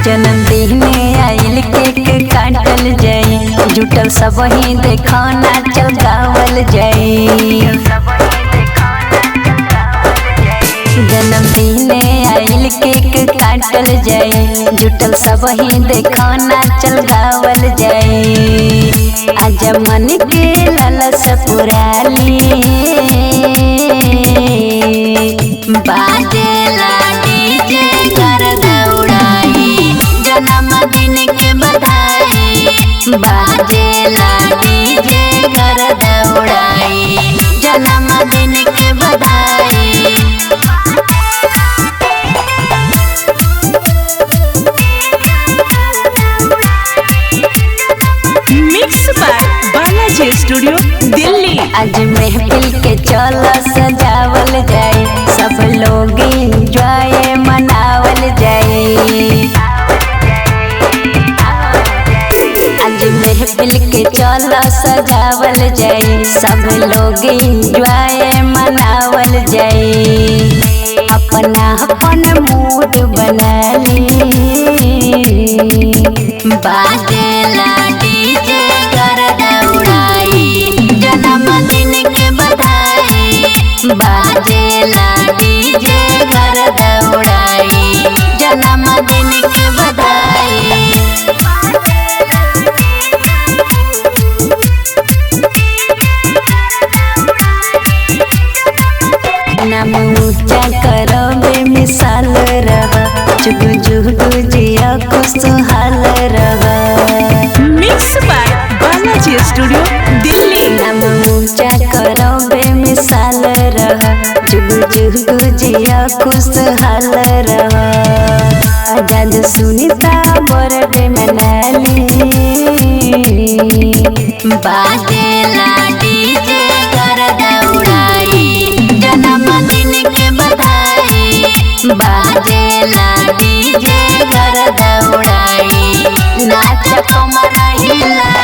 जन्मदिन आइल केक काटल जाई, जुटल सब ही देखो नाचल गावल जाई। जन्मदिन आइल केक काटल जाई, जुटल सब ही देखो नाचल गावल जाई। आज मन के लालसा पुराली बाजेला डीजे कर दौड़ाई, जन्मदिन के बधाई बाजेला डीजे कर दौड़ाई, जन्मदिन के बधाई। Mix by Balaji Studio Delhi. आज महफिल के चल सजावल जाए, सब लोग एंजॉय मनावल जाए। आज महफिल के चल सजावल जाए, सब लोग एंजॉय मनावल जाए। अपना अपन मूड बना ली बाजेला डीजे कर दौड़ाई, जन्मदिन के बधाई बाजेला डीजे कर दौड़ाई, जन्मदिन के बधाई। नाम ऊंचा करो बेमिसाल रह, जुगु जुगु जिया खुशहाल रह। Mix by Balaji Studio Delhi. नाम ऊंचा करो बेमिसाल रह, जुगु जुगु जिया खुशहाल रह। आजाद सुनीता बर्थडे मनाली बाजेला डीजे कर दौड़ाई, जन्मदिन के बधाई बाजेला डीजे कर दौड़ाई, नाच कमर हिला।